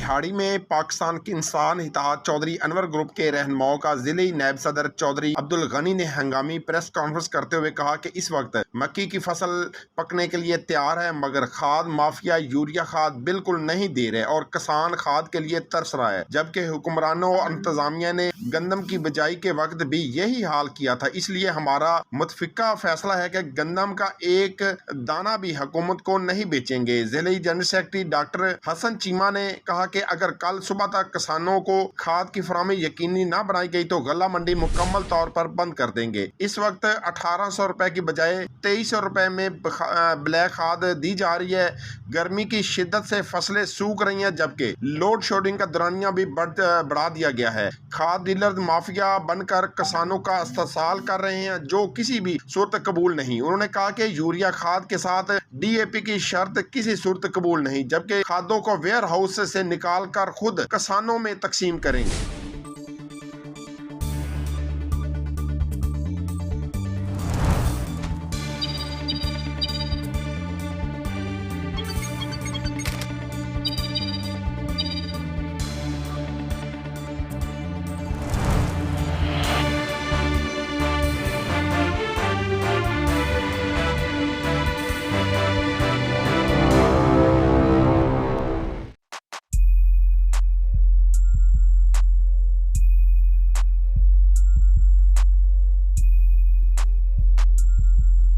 दिहाड़ी में पाकिस्तान के इंसान इत्तेहाद चौधरी अनवर ग्रुप के रहनुमाओं का जिले नायब सदर चौधरी अब्दुल गनी ने हंगामी प्रेस कॉन्फ्रेंस करते हुए कहा कि इस वक्त मक्की की फसल पकने के लिए तैयार है, मगर खाद माफिया यूरिया खाद बिल्कुल नहीं दे रहे और किसान खाद के लिए तरस रहा है। जबकि हुक्मरानों और इंतजामिया ने गंदम की बिजाई के वक्त भी यही हाल किया था। इसलिए हमारा मुतफिका फैसला है कि गंदम का एक दाना भी हुकूमत को नहीं बेचेंगे। जिले general secretary doctor Hasan Cheema ने कहा कि अगर कल सुबह तक किसानों को खाद की फराहमी यकीनी न बनाई गई तो गला मंडी मुकम्मल तौर पर बंद कर देंगे। इस वक्त 1800 रुपए की बजाय 2300 रुपए में ब्लैक खाद दी जा रही है। गर्मी की शिद्दत से फसलें सूख रही हैं, जबकि लोड शेडिंग का दौरानिया भी बढ़ा दिया गया है। खाद डीलर माफिया बनकर किसानों का इस्तेसाल कर रहे हैं, जो किसी भी सूरत कबूल नहीं। उन्होंने कहा कि यूरिया खाद के साथ DAP की शर्त किसी सूरत कबूल नहीं, जबकि खादों को वेयर हाउस से निकाल कर खुद किसानों में तकसीम करेंगे।